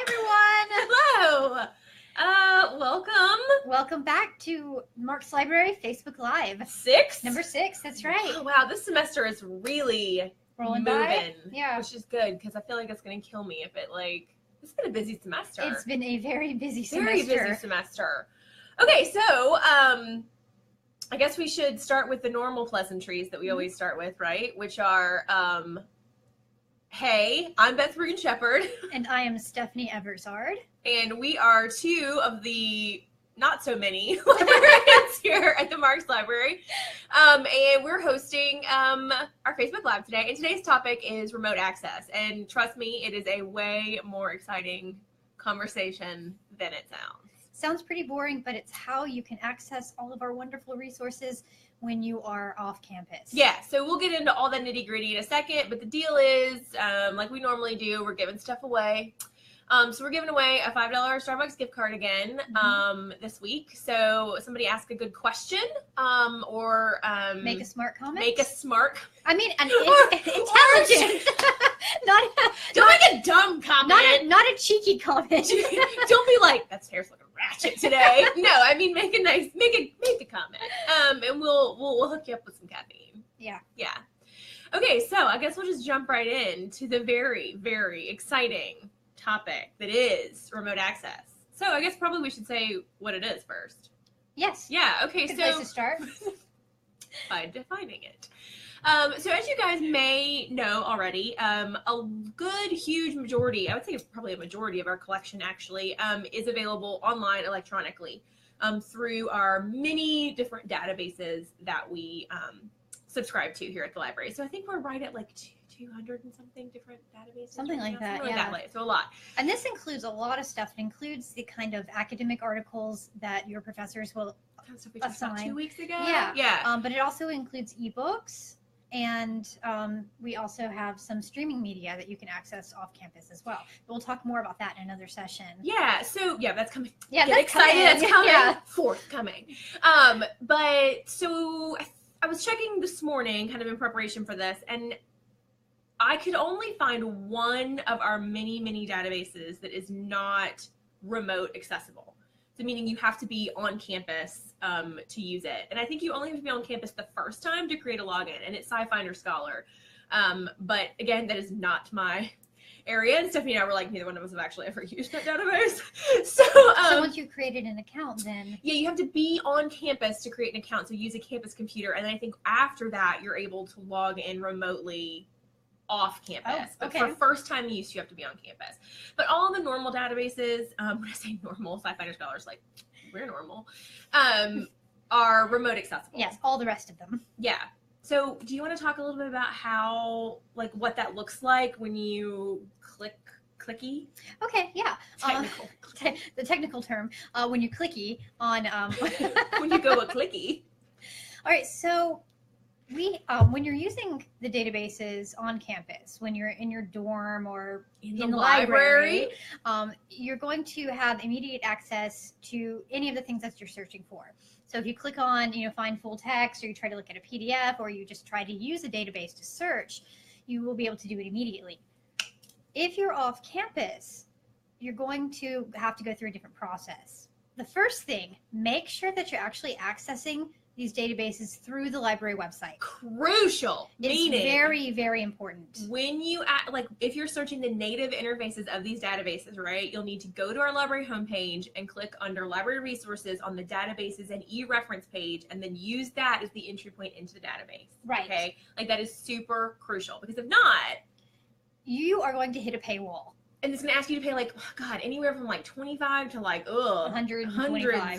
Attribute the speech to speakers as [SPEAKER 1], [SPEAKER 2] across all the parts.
[SPEAKER 1] Hi, everyone.
[SPEAKER 2] Hello.
[SPEAKER 1] Welcome back to Marx Library Facebook Live.
[SPEAKER 2] 6?
[SPEAKER 1] Number 6, that's right.
[SPEAKER 2] Oh, wow, this semester is really
[SPEAKER 1] Rolling
[SPEAKER 2] moving.
[SPEAKER 1] by. Yeah.
[SPEAKER 2] Which is good, because I feel like it's going to kill me if it's been a busy semester.
[SPEAKER 1] It's been a very busy semester.
[SPEAKER 2] Very busy semester. Okay, so, I guess we should start with the normal pleasantries that we always start with, right? Which are, hey, I'm Beth Shepard.
[SPEAKER 1] And I am Stephanie Eversard.
[SPEAKER 2] And we are two of the not so many librarians here at the Marx Library. And we're hosting our Facebook Live today. And today's topic is remote access. And trust me, it is a way more exciting conversation than it sounds.
[SPEAKER 1] Sounds pretty boring, but it's how you can access all of our wonderful resources when you are off campus.
[SPEAKER 2] Yeah, so we'll get into all the nitty gritty in a second, but the deal is, like we normally do, we're giving stuff away. So we're giving away a $5 Starbucks gift card again this week. So somebody ask a good question or
[SPEAKER 1] make a smart comment.
[SPEAKER 2] I mean,
[SPEAKER 1] an intelligent.
[SPEAKER 2] Don't make a dumb comment.
[SPEAKER 1] Not a cheeky comment.
[SPEAKER 2] Don't be like, that's hair's looking ratchet today. No, I mean make a comment. And we'll hook you up with some caffeine.
[SPEAKER 1] Yeah.
[SPEAKER 2] Yeah. Okay, so I guess we'll just jump right into the very, very exciting topic that is remote access. So I guess probably we should say what it is first.
[SPEAKER 1] Yes.
[SPEAKER 2] Yeah. Okay.
[SPEAKER 1] Good place to start.
[SPEAKER 2] By defining it. So as you guys may know already, a good huge majority, I would say it's probably a majority of our collection actually, is available online electronically through our many different databases that we subscribe to here at the library. So I think we're right at like 200 and something different databases.
[SPEAKER 1] Something like that,
[SPEAKER 2] something
[SPEAKER 1] yeah.
[SPEAKER 2] Like that, so a lot.
[SPEAKER 1] And this includes a lot of stuff. It includes the kind of academic articles that your professors will assign.
[SPEAKER 2] 2 weeks ago?
[SPEAKER 1] Yeah.
[SPEAKER 2] Yeah.
[SPEAKER 1] But it also includes ebooks, and we also have some streaming media that you can access off campus as well. We'll talk more about that in another session.
[SPEAKER 2] Yeah, so yeah, that's coming.
[SPEAKER 1] Yeah,
[SPEAKER 2] Get excited, that's coming.
[SPEAKER 1] Yeah.
[SPEAKER 2] Forthcoming. But so I was checking this morning kind of in preparation for this, and I could only find one of our many, many databases that is not remote accessible. So meaning you have to be on campus to use it. And I think you only have to be on campus the first time to create a login, and it's SciFinder Scholar. But again, that is not my area. And Stephanie and I were like, neither one of us have actually ever used that database. So
[SPEAKER 1] once you've created an account, then
[SPEAKER 2] yeah, you have to be on campus to create an account. So use a campus computer. And then I think after that, you're able to log in remotely off campus.
[SPEAKER 1] Oh, okay.
[SPEAKER 2] But for first time use, you have to be on campus. But all the normal databases, when I say normal, SciFinder Scholars, like we're normal, are remote accessible.
[SPEAKER 1] yes, all the rest of them.
[SPEAKER 2] Yeah. So do you want to talk a little bit about how, like what that looks like when you clicky?
[SPEAKER 1] Okay, yeah.
[SPEAKER 2] Technical.
[SPEAKER 1] The technical term, when you clicky on
[SPEAKER 2] When you go a clicky.
[SPEAKER 1] All right, so when you're using the databases on campus, when you're in your dorm or in the library, you're going to have immediate access to any of the things that you're searching for. So if you click on, find full text, or you try to look at a PDF, or you just try to use a database to search, you will be able to do it immediately. If you're off campus, you're going to have to go through a different process. The first thing, make sure that you're actually accessing these databases through the library website.
[SPEAKER 2] Crucial.
[SPEAKER 1] It's very, very important.
[SPEAKER 2] When you if you're searching the native interfaces of these databases, right, you'll need to go to our library homepage and click under library resources on the databases and e-reference page, and then use that as the entry point into the database.
[SPEAKER 1] Right.
[SPEAKER 2] Okay. Like that is super crucial, because if not,
[SPEAKER 1] you are going to hit a paywall.
[SPEAKER 2] And it's going to ask you to pay like, oh God, anywhere from like 25 to like,
[SPEAKER 1] hundreds.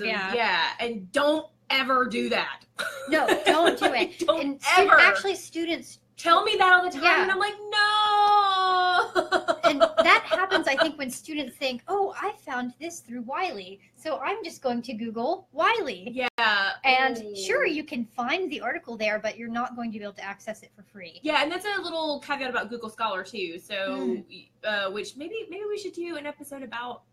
[SPEAKER 2] Yeah. And don't ever do that.
[SPEAKER 1] No, don't do it.
[SPEAKER 2] Don't ever.
[SPEAKER 1] Actually, students
[SPEAKER 2] tell me that all the time,
[SPEAKER 1] yeah.
[SPEAKER 2] and I'm like, no.
[SPEAKER 1] And that happens, I think, when students think, oh, I found this through Wiley, so I'm just going to Google Wiley.
[SPEAKER 2] Yeah.
[SPEAKER 1] And sure, you can find the article there, but you're not going to be able to access it for free.
[SPEAKER 2] Yeah, and that's a little caveat about Google Scholar too. So, which maybe we should do an episode about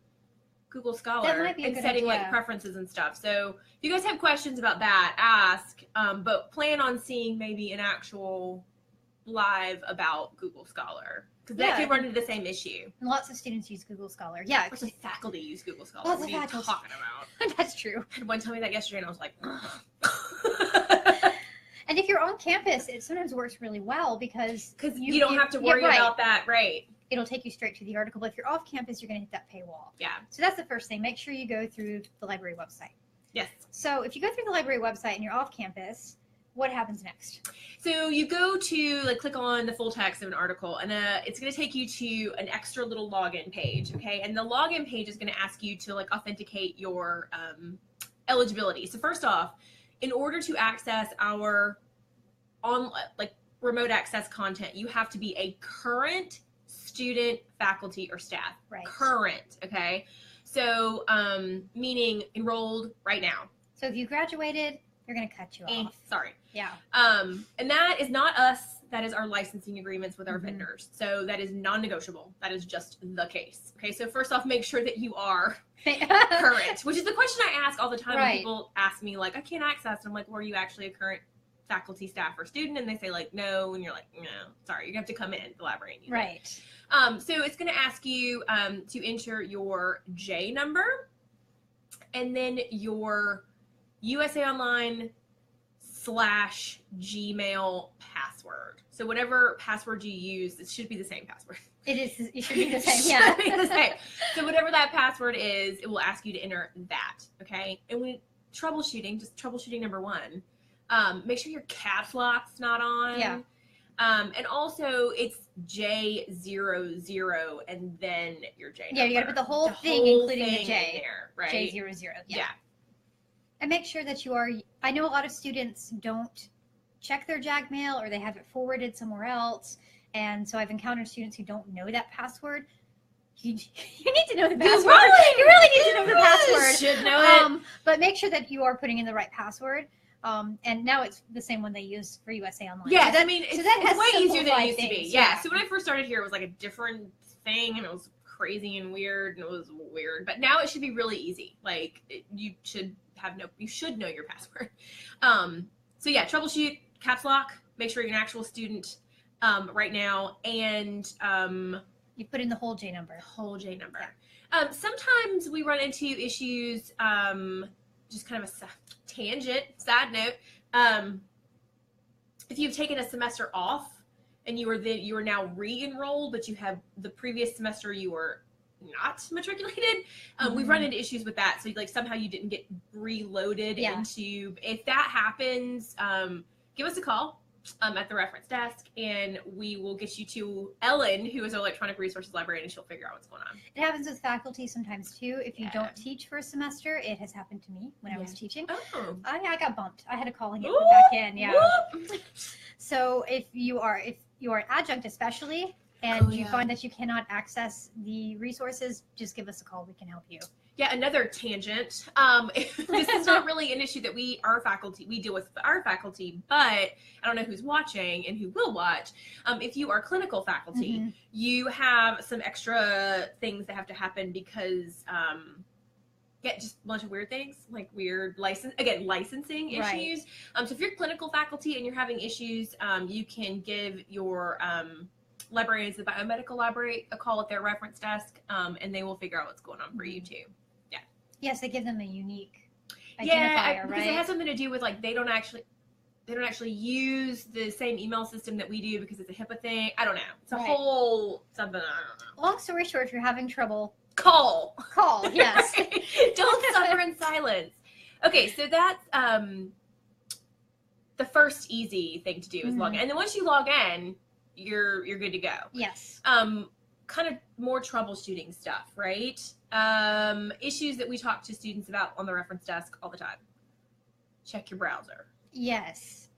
[SPEAKER 2] Google Scholar and setting like preferences and stuff. So if you guys have questions about that, ask, but plan on seeing maybe an actual live about Google Scholar. because that could run into the same issue.
[SPEAKER 1] And lots of students use Google Scholar. Yeah.
[SPEAKER 2] Lots of faculty use Google Scholar.
[SPEAKER 1] Lots
[SPEAKER 2] what
[SPEAKER 1] of
[SPEAKER 2] are you
[SPEAKER 1] faculty.
[SPEAKER 2] talking about?
[SPEAKER 1] That's true.
[SPEAKER 2] I had one tell me that yesterday, and I was like,
[SPEAKER 1] And if you're on campus, it sometimes works really well because
[SPEAKER 2] you don't have to worry about that, right?
[SPEAKER 1] It'll take you straight to the article. But if you're off campus, you're going to hit that paywall.
[SPEAKER 2] Yeah.
[SPEAKER 1] So that's the first thing. Make sure you go through the library website.
[SPEAKER 2] Yes.
[SPEAKER 1] So if you go through the library website and you're off campus, what happens next?
[SPEAKER 2] So you go to click on the full text of an article, and it's going to take you to an extra little login page, okay? And the login page is going to ask you to authenticate your eligibility. So first off, in order to access our remote access content, you have to be a current student, faculty, or staff.
[SPEAKER 1] Right.
[SPEAKER 2] Current, okay? So meaning enrolled right now.
[SPEAKER 1] So if you graduated, they're going to cut you off.
[SPEAKER 2] Sorry.
[SPEAKER 1] Yeah.
[SPEAKER 2] And that is not us. That is our licensing agreements with our vendors. So that is non-negotiable. That is just the case. Okay. So first off, make sure that you are current, which is the question I ask all the time when people ask me I can't access. And I'm like, well, are you actually a current faculty, staff, or student? And they say no. And you're like, no, sorry, you have to come in the library and use it. So it's going to ask you to enter your J number and then your USA Online /Gmail password. So whatever password you use, it should be the same password.
[SPEAKER 1] It should be the same. Yeah.
[SPEAKER 2] It should be the same. So whatever that password is, it will ask you to enter that. Okay. And when troubleshooting number 1, make sure your caps lock's not on.
[SPEAKER 1] Yeah.
[SPEAKER 2] And also it's J00 and then your J number.
[SPEAKER 1] Yeah, you got to put the whole thing, including the J.
[SPEAKER 2] In there, right?
[SPEAKER 1] J00. Yeah. And make sure that I know a lot of students don't check their JAG mail or they have it forwarded somewhere else. And so I've encountered students who don't know that password. You need to know the password. You really need to know the password.
[SPEAKER 2] Should know it.
[SPEAKER 1] But make sure that you are putting in the right password. And now it's the same one they use for USA Online.
[SPEAKER 2] Yeah, so it's way easier than it used to be.
[SPEAKER 1] Yeah.
[SPEAKER 2] So when I first started here, it was a different thing, and it was crazy and weird, But now it should be really easy. You should know your password. So yeah, troubleshoot, caps lock, make sure you're an actual student right now, and
[SPEAKER 1] you put in the whole J number.
[SPEAKER 2] Yeah. Sometimes we run into issues, just kind of a tangent, sad note. If you've taken a semester off and you are now re-enrolled, but you have the previous semester you were not matriculated, we've run into issues with that. So somehow you didn't get reloaded into. If that happens, give us a call at the reference desk, and we will get you to Ellen, who is our electronic resources librarian, and she'll figure out what's going on.
[SPEAKER 1] It happens with faculty sometimes too. If you don't teach for a semester, it has happened to me when I was teaching.
[SPEAKER 2] Oh.
[SPEAKER 1] I got bumped. I had to call and get put back in. Yeah. So if you are an adjunct especially, and you find that you cannot access the resources, just give us a call. We can help you.
[SPEAKER 2] Yeah, another tangent. This is not really an issue that we deal with our faculty, but I don't know who's watching and who will watch. If you are clinical faculty, you have some extra things that have to happen because just a bunch of weird things, weird licensing issues. So if you're clinical faculty and you're having issues, you can give your librarians at the biomedical library a call at their reference desk, and they will figure out what's going on for you too.
[SPEAKER 1] Yes, they give them a unique identifier,
[SPEAKER 2] because
[SPEAKER 1] right?
[SPEAKER 2] it has something to do with they don't actually use the same email system that we do because it's a HIPAA thing. I don't know. It's a whole something. I don't know.
[SPEAKER 1] Long story short, if you're having trouble,
[SPEAKER 2] call.
[SPEAKER 1] Yes.
[SPEAKER 2] Don't suffer in silence. Okay, so that's the first easy thing to do is log in, and then once you log in, you're good to go.
[SPEAKER 1] Yes.
[SPEAKER 2] Kind of more troubleshooting stuff, right? Issues that we talk to students about on the reference desk all the time. Check your browser.
[SPEAKER 1] Yes.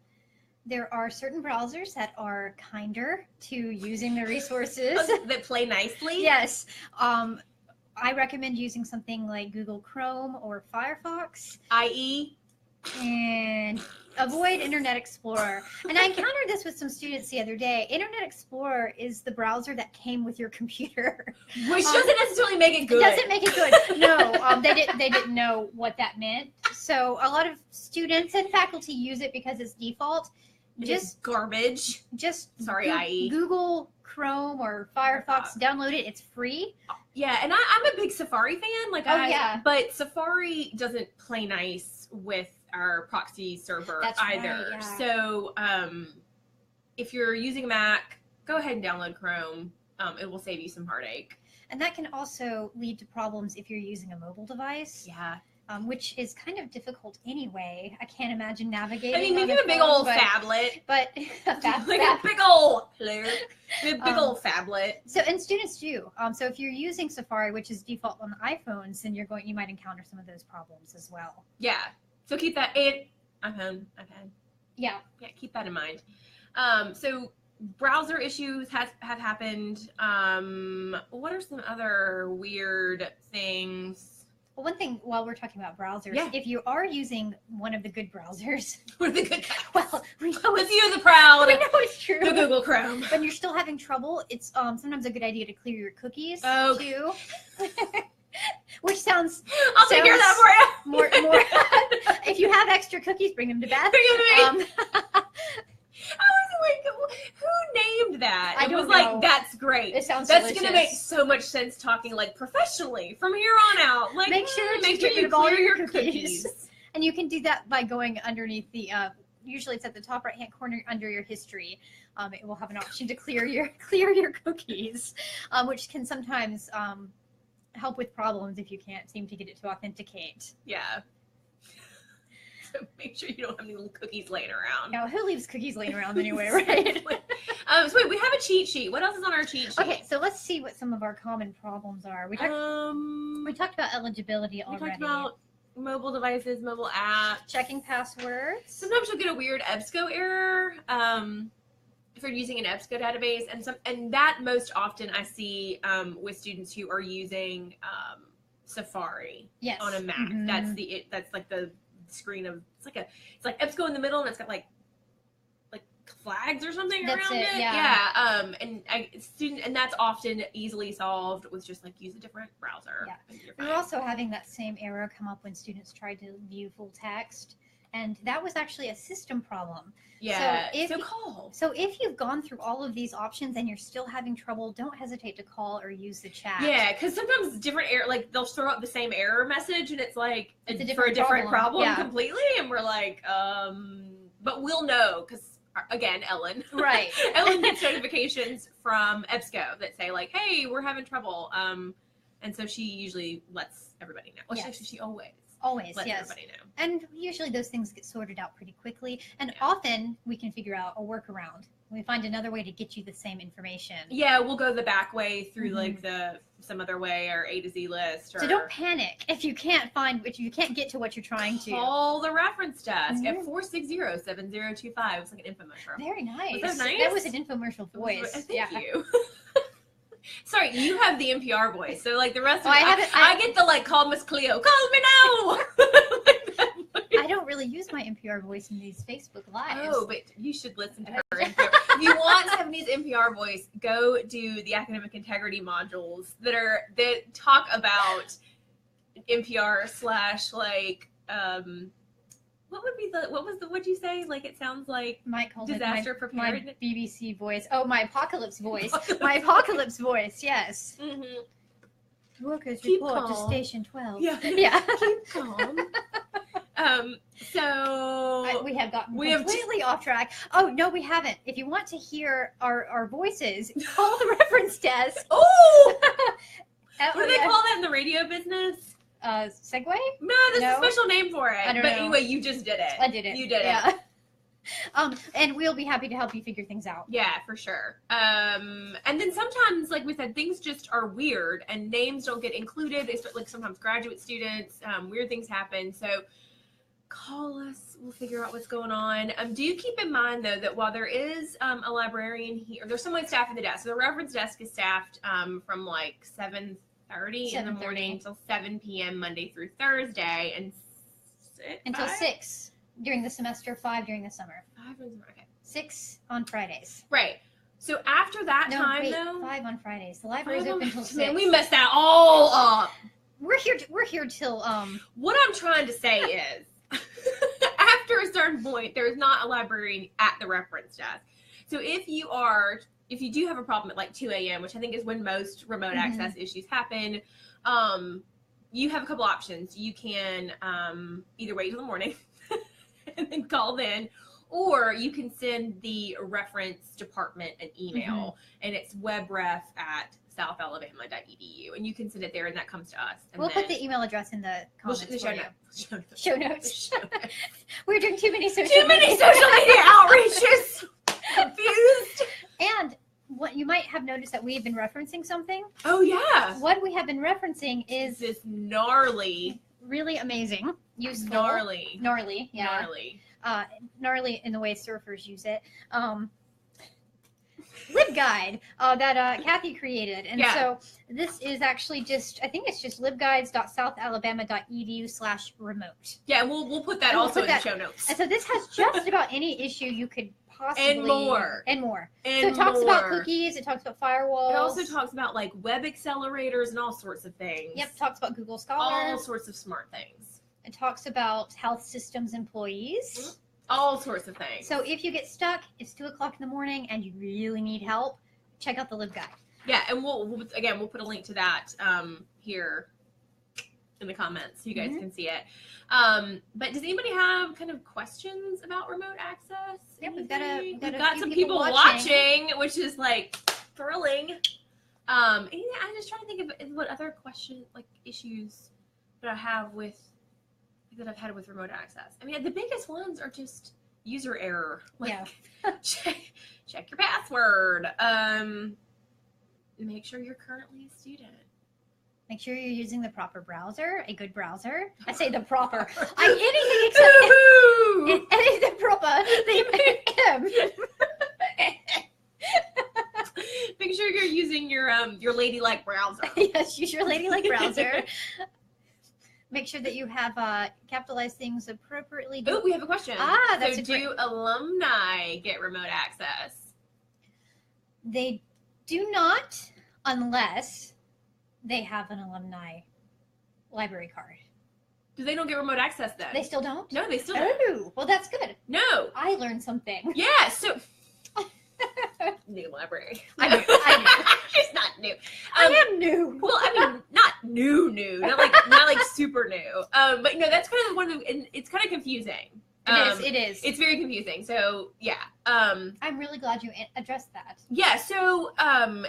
[SPEAKER 1] There are certain browsers that are kinder to using the resources.
[SPEAKER 2] That play nicely?
[SPEAKER 1] Yes. I recommend using something like Google Chrome or Firefox.
[SPEAKER 2] IE?
[SPEAKER 1] And avoid Internet Explorer. And I encountered this with some students the other day. Internet Explorer is the browser that came with your computer,
[SPEAKER 2] which doesn't necessarily make it good.
[SPEAKER 1] It doesn't make it good. No, they didn't know what that meant. So a lot of students and faculty use it because it's default.
[SPEAKER 2] Just garbage. Sorry, IE.
[SPEAKER 1] Google Chrome or Firefox, download it. It's free.
[SPEAKER 2] Yeah, and I'm a big Safari fan. But Safari doesn't play nice with our proxy server either.
[SPEAKER 1] Right, yeah.
[SPEAKER 2] So if you're using a Mac, go ahead and download Chrome. It will save you some heartache.
[SPEAKER 1] And that can also lead to problems if you're using a mobile device.
[SPEAKER 2] Yeah.
[SPEAKER 1] Which is kind of difficult anyway. I can't imagine navigating.
[SPEAKER 2] I mean, maybe a big old phablet.
[SPEAKER 1] But
[SPEAKER 2] a big old player. A big old phablet.
[SPEAKER 1] So, and students do. So if you're using Safari, which is default on iPhones, then you might encounter some of those problems as well.
[SPEAKER 2] Yeah. So keep that in iPhone.
[SPEAKER 1] Yeah.
[SPEAKER 2] Yeah, keep that in mind. So browser issues have happened. What are some other weird things?
[SPEAKER 1] Well, one thing while we're talking about browsers, if you are using one of the good browsers, well, we know
[SPEAKER 2] the few of the proud.
[SPEAKER 1] We know it's true.
[SPEAKER 2] The Google Chrome.
[SPEAKER 1] When you're still having trouble, it's sometimes a good idea to clear your cookies too. Which sounds.
[SPEAKER 2] I'll take care of that for you.
[SPEAKER 1] More. If you have extra cookies, bring them to Beth.
[SPEAKER 2] Bring them to me. I was like, who named that?
[SPEAKER 1] I
[SPEAKER 2] was
[SPEAKER 1] don't
[SPEAKER 2] like,
[SPEAKER 1] know.
[SPEAKER 2] That's great.
[SPEAKER 1] It sounds
[SPEAKER 2] That's
[SPEAKER 1] delicious.
[SPEAKER 2] Gonna make so much sense talking like professionally from here on out. Like,
[SPEAKER 1] make sure you clear your cookies. And you can do that by going underneath the. Usually, it's at the top right-hand corner under your history. It will have an option to clear your cookies, which can sometimes help with problems if you can't seem to get it to authenticate.
[SPEAKER 2] Yeah. So make sure you don't have any little cookies laying around.
[SPEAKER 1] Now, who leaves cookies laying around anyway, right?
[SPEAKER 2] So wait, we have a cheat sheet. What else is on our cheat sheet?
[SPEAKER 1] Okay, so let's see what some of our common problems are. We talked about eligibility already.
[SPEAKER 2] We talked about mobile devices, mobile apps.
[SPEAKER 1] Checking passwords.
[SPEAKER 2] Sometimes you'll get a weird EBSCO error if you're using an EBSCO database, and that most often I see with students who are using Safari on a Mac.
[SPEAKER 1] Mm-hmm.
[SPEAKER 2] That's like the screen of it's like EBSCO in the middle, and it's got like flags or something around it.
[SPEAKER 1] Yeah.
[SPEAKER 2] And that's often easily solved with just like use a different browser.
[SPEAKER 1] Yeah. We're also having that same error come up when students tried to view full text, and that was actually a system problem.
[SPEAKER 2] Yeah.
[SPEAKER 1] So if you've gone through all of these options and you're still having trouble, don't hesitate to call or use the chat.
[SPEAKER 2] Yeah, because sometimes different error, like they'll throw up the same error message, and it's like
[SPEAKER 1] it's a
[SPEAKER 2] different problem completely, and we're like, but we'll know because. Again, Ellen.
[SPEAKER 1] Right.
[SPEAKER 2] Ellen gets notifications from EBSCO that say like, "Hey, we're having trouble," and so she usually lets everybody know. Well, she always lets everybody know.
[SPEAKER 1] And usually those things get sorted out pretty quickly, and often we can figure out a workaround. We find another way to get you the same information.
[SPEAKER 2] Yeah, we'll go the back way through like some other way or A to Z list.
[SPEAKER 1] So don't panic if you can't get to what you're trying to.
[SPEAKER 2] Call the reference desk at 460-7025. It was like an infomercial.
[SPEAKER 1] Very nice.
[SPEAKER 2] Was that nice?
[SPEAKER 1] That was an infomercial voice.
[SPEAKER 2] Thank you. Sorry, you have the NPR voice, so like the rest of
[SPEAKER 1] I
[SPEAKER 2] get the like call Miss Cleo, call me now.
[SPEAKER 1] I don't really use my NPR voice in these Facebook Lives.
[SPEAKER 2] Oh, but you should listen to her NPR. If you want Stephanie's NPR voice, go do the academic integrity modules that talk about NPR / what'd you say? Like it sounds like
[SPEAKER 1] Mike called
[SPEAKER 2] disaster
[SPEAKER 1] it
[SPEAKER 2] preparedness.
[SPEAKER 1] My BBC voice. Oh, my apocalypse voice. My apocalypse voice. Yes.
[SPEAKER 2] Mm-hmm.
[SPEAKER 1] Workers
[SPEAKER 2] Keep
[SPEAKER 1] report
[SPEAKER 2] calm.
[SPEAKER 1] to station 12.
[SPEAKER 2] Yeah.
[SPEAKER 1] Keep
[SPEAKER 2] calm. So
[SPEAKER 1] we have gotten completely off track. Oh no, we haven't. If you want to hear our voices, call the reference desk.
[SPEAKER 2] Oh, what do they call that in the radio business?
[SPEAKER 1] Segue?
[SPEAKER 2] No, there's a special name for it.
[SPEAKER 1] I don't
[SPEAKER 2] know.
[SPEAKER 1] Anyway,
[SPEAKER 2] you just did it.
[SPEAKER 1] I did it.
[SPEAKER 2] You did it.
[SPEAKER 1] And we'll be happy to help you figure things out.
[SPEAKER 2] Yeah, for sure. And then sometimes, like we said, things just are weird and names don't get included. They start, like sometimes graduate students, weird things happen. So call us. We'll figure out what's going on. Do keep in mind, though, that while there is a librarian here, there's someone staffing the desk. So the reference desk is staffed from like 7:30 in the morning until 7 p.m. Monday through Thursday, and
[SPEAKER 1] until 6 during the semester, 5 during the summer.
[SPEAKER 2] 5 during the summer, okay.
[SPEAKER 1] 6 on Fridays.
[SPEAKER 2] Right. So after that though,
[SPEAKER 1] 5 on Fridays. The library's open until 6.
[SPEAKER 2] Man, we messed that all up.
[SPEAKER 1] We're here till
[SPEAKER 2] What I'm trying to say is, after after a certain point, there is not a librarian at the reference desk. So if you do have a problem at like 2 a.m., which I think is when most remote access issues happen, you have a couple options. You can either wait till the morning and then call then, or you can send the reference department an email, and it's webref@southalabama.edu, and you can send it there, and that comes to us. And
[SPEAKER 1] we'll put the email address in the comments.
[SPEAKER 2] Show notes.
[SPEAKER 1] We're doing too many social
[SPEAKER 2] media outreaches. Confused.
[SPEAKER 1] And what you might have noticed that we've been referencing something.
[SPEAKER 2] Oh yeah.
[SPEAKER 1] What we have been referencing is
[SPEAKER 2] this gnarly,
[SPEAKER 1] really amazing, useful,
[SPEAKER 2] gnarly,
[SPEAKER 1] yeah, gnarly in the way surfers use it. LibGuide that Kathy created, and so this is actually I think it's just libguides.southalabama.edu/remote.
[SPEAKER 2] Yeah, we'll put that also in the show notes.
[SPEAKER 1] And so this has just about any issue you could possibly
[SPEAKER 2] and more.
[SPEAKER 1] So it talks about cookies, it talks about firewalls.
[SPEAKER 2] It also talks about like web accelerators and all sorts of things.
[SPEAKER 1] Yep, talks about Google Scholar.
[SPEAKER 2] All sorts of smart things.
[SPEAKER 1] It talks about health systems employees.
[SPEAKER 2] All sorts of things.
[SPEAKER 1] So if you get stuck, it's 2 o'clock in the morning and you really need help, check out the LibGuide.
[SPEAKER 2] Yeah, and we'll put a link to that here in the comments so you guys can see it. But does anybody have kind of questions about remote access?
[SPEAKER 1] Yep, we've
[SPEAKER 2] got some people watching, which is like thrilling. I'm just trying to think of what other issues that I've had with remote access. I mean, the biggest ones are just user error. Check your password. Make sure you're currently a student.
[SPEAKER 1] Make sure you're using the proper browser, a good browser. I say the proper. Anything except the proper.
[SPEAKER 2] Make sure you're using your ladylike browser.
[SPEAKER 1] Yes, use your ladylike browser. Make sure that you have capitalized things appropriately.
[SPEAKER 2] Oh, we have a question.
[SPEAKER 1] That's
[SPEAKER 2] so do alumni get remote access?
[SPEAKER 1] They do not, unless they have an alumni library card.
[SPEAKER 2] Do they don't get remote access then?
[SPEAKER 1] They still don't?
[SPEAKER 2] No, they still don't.
[SPEAKER 1] Oh, well, that's good.
[SPEAKER 2] No.
[SPEAKER 1] I learned something.
[SPEAKER 2] Yeah, so... New library.
[SPEAKER 1] I knew.
[SPEAKER 2] It's not new.
[SPEAKER 1] I am new.
[SPEAKER 2] Well, I mean, not new. Not like super new. But that's kind of one of the, and it's kind of confusing.
[SPEAKER 1] It is.
[SPEAKER 2] It's very confusing. So yeah.
[SPEAKER 1] I'm really glad you addressed that.
[SPEAKER 2] Yeah. So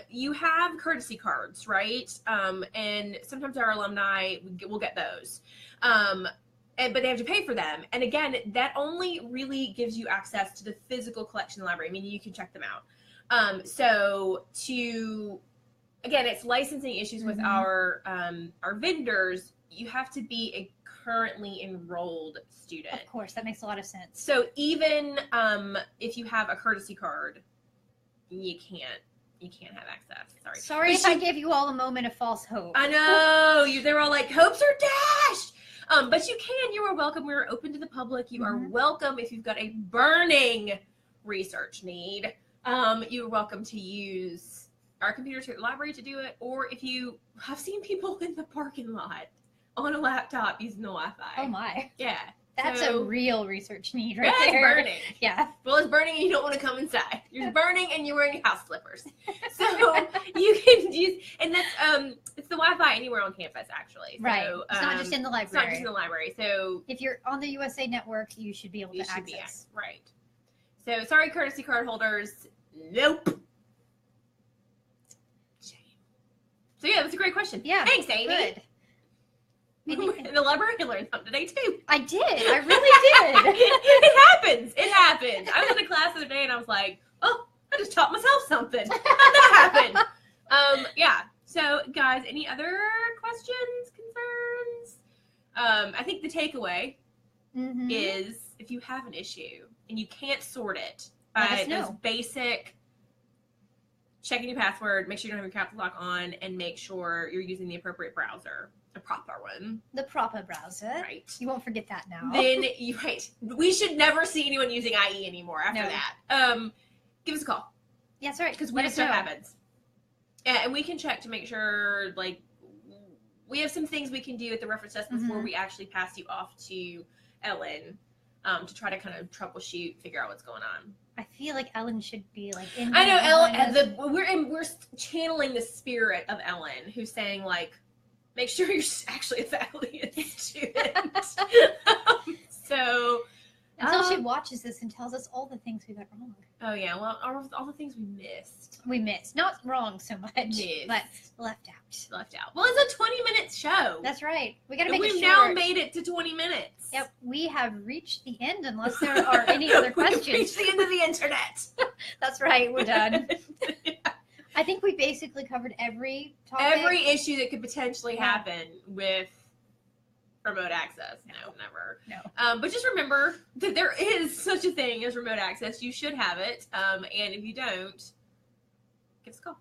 [SPEAKER 2] you have courtesy cards, right? And sometimes our alumni will get those. But they have to pay for them. And again, that only really gives you access to the physical collection in the library, meaning you can check them out. Again, it's licensing issues with our vendors. You have to be a currently enrolled student.
[SPEAKER 1] Of course, that makes a lot of sense.
[SPEAKER 2] So even if you have a courtesy card, you can't have access.
[SPEAKER 1] Sorry if I gave you all a moment of false hope.
[SPEAKER 2] I know. They were all like, hopes are dashed. But you can. You are welcome. We're open to the public. You are welcome if you've got a burning research need. You're welcome to use our computers here at the library to do it. Or if you have seen people in the parking lot on a laptop using the Wi-Fi.
[SPEAKER 1] Oh, my.
[SPEAKER 2] Yeah.
[SPEAKER 1] That's a real research need right
[SPEAKER 2] there.
[SPEAKER 1] It's
[SPEAKER 2] burning.
[SPEAKER 1] Yeah.
[SPEAKER 2] Well, it's burning and you don't want to come inside. You're burning and you're wearing house slippers. So you can use, and that's, it's the Wi-Fi anywhere on campus, actually.
[SPEAKER 1] Right.
[SPEAKER 2] So,
[SPEAKER 1] it's not just in the library.
[SPEAKER 2] It's not just in the library. So
[SPEAKER 1] if you're on the USA Network, you should be able to access.
[SPEAKER 2] Right. So sorry, courtesy card holders. Nope. Shame. So yeah, that's a great question.
[SPEAKER 1] Yeah.
[SPEAKER 2] Thanks, Amy.
[SPEAKER 1] Good.
[SPEAKER 2] In the library, I learned something today too.
[SPEAKER 1] I did. I really did.
[SPEAKER 2] It happens. I was in a class the other day and I was like, oh, I just taught myself something. How'd that happen? Yeah. So guys, any other questions, concerns? I think the takeaway is if you have an issue and you can't sort it by those basic checking your password, make sure you don't have your caps lock on, and make sure you're using the appropriate browser. The proper one.
[SPEAKER 1] The proper browser.
[SPEAKER 2] Right.
[SPEAKER 1] You won't forget that now.
[SPEAKER 2] Then we should never see anyone using IE anymore after that. Give us a call.
[SPEAKER 1] Yeah, that's right.
[SPEAKER 2] Because weird stuff happens. Yeah, and we can check to make sure, we have some things we can do at the reference desk before we actually pass you off to Ellen. to try to kind of troubleshoot, figure out what's going on.
[SPEAKER 1] I feel like Ellen should be like in.
[SPEAKER 2] I know Ellen. We're channeling the spirit of Ellen, who's saying like, make sure you're actually a faculty and student. So
[SPEAKER 1] until she watches this and tells us all the things we got wrong.
[SPEAKER 2] Oh yeah, well, all the things we missed.
[SPEAKER 1] We missed, not wrong so much, but left out.
[SPEAKER 2] Well, it's a 20-minute show.
[SPEAKER 1] That's right. We got to make it short.
[SPEAKER 2] We've now made it to 20 minutes.
[SPEAKER 1] Yep, we have reached the end unless there are any other questions.
[SPEAKER 2] We've reached the end of the internet.
[SPEAKER 1] That's right, we're done. Yeah. I think we basically covered every topic.
[SPEAKER 2] Every issue that could potentially happen with remote access. No, never.
[SPEAKER 1] No.
[SPEAKER 2] But just remember that there is such a thing as remote access. You should have it. And if you don't, give us a call.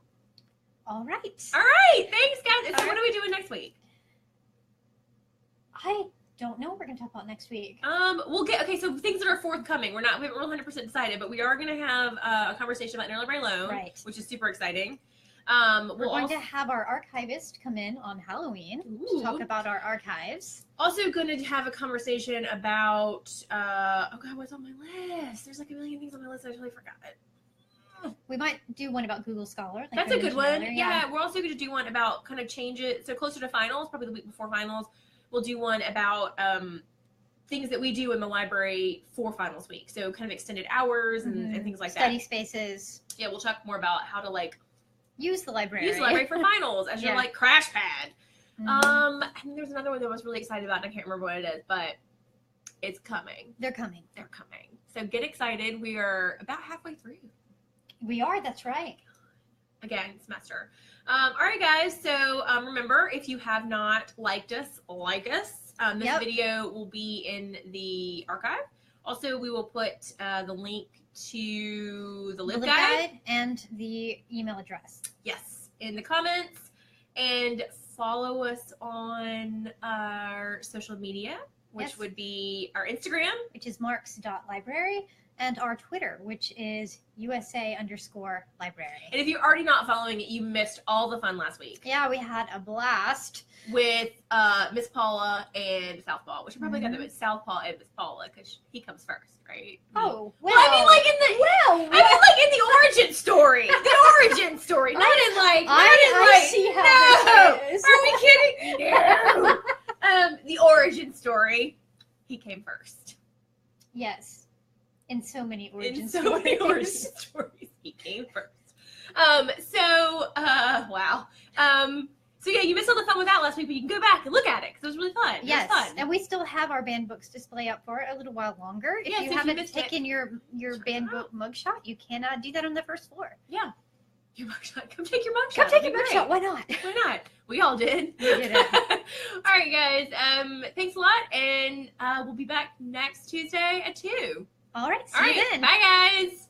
[SPEAKER 1] All right.
[SPEAKER 2] All right. Thanks, guys. So what are we doing next week?
[SPEAKER 1] I don't know what we're going to talk about next week.
[SPEAKER 2] So things that are forthcoming. We haven't 100% decided, but we are going to have a conversation about interlibrary loan, which is super exciting.
[SPEAKER 1] We're going to have our archivist come in on Halloween to talk about our archives.
[SPEAKER 2] Also going to have a conversation about, what's on my list? There's like a million things on my list. I totally forgot it.
[SPEAKER 1] We might do one about Google Scholar. Like
[SPEAKER 2] that's a good one. Yeah, we're also going to do one about kind of change it. So closer to finals, probably the week before finals, we'll do one about things that we do in the library for finals week. So kind of extended hours and things like that.
[SPEAKER 1] Study spaces.
[SPEAKER 2] Yeah, we'll talk more about how to like
[SPEAKER 1] use the library.
[SPEAKER 2] Use the library for finals as your like crash pad. And there's another one that I was really excited about, and I can't remember what it is, but it's coming.
[SPEAKER 1] They're coming.
[SPEAKER 2] So get excited. We are about halfway through.
[SPEAKER 1] We are. That's right.
[SPEAKER 2] Again, semester. All right, guys. So remember, if you have not liked us, like us. This video will be in the archive. Also, we will put the link to the LibGuide
[SPEAKER 1] and the email address.
[SPEAKER 2] Yes, in the comments. And follow us on our social media, which would be our Instagram,
[SPEAKER 1] which is marx.library, and our Twitter, which is USA_library.
[SPEAKER 2] And if you're already not following it, you missed all the fun last week.
[SPEAKER 1] Yeah, we had a blast
[SPEAKER 2] with Miss Paula and Southpaw, which you probably got them at Southpaw and Miss Paula because he comes first, right?
[SPEAKER 1] Oh,
[SPEAKER 2] well, I mean, like in the origin story, not in like.
[SPEAKER 1] I see how this is.
[SPEAKER 2] Are we kidding? No. The origin story, he came first.
[SPEAKER 1] Yes. In so many origin
[SPEAKER 2] stories, he came first. Wow. So yeah, you missed all the fun with that last week, but you can go back and look at it because it was really fun.
[SPEAKER 1] Yes,
[SPEAKER 2] it was fun.
[SPEAKER 1] And we still have our band books display up for a little while longer. If you haven't taken your band book mugshot, you can do that on the first floor.
[SPEAKER 2] Yeah. Your mugshot. Come take your mugshot.
[SPEAKER 1] Come take your mugshot. Why not?
[SPEAKER 2] Why not? We all did.
[SPEAKER 1] We did it.
[SPEAKER 2] All right, guys. Thanks a lot, and we'll be back next Tuesday at 2.
[SPEAKER 1] All right. See you then.
[SPEAKER 2] Bye, guys.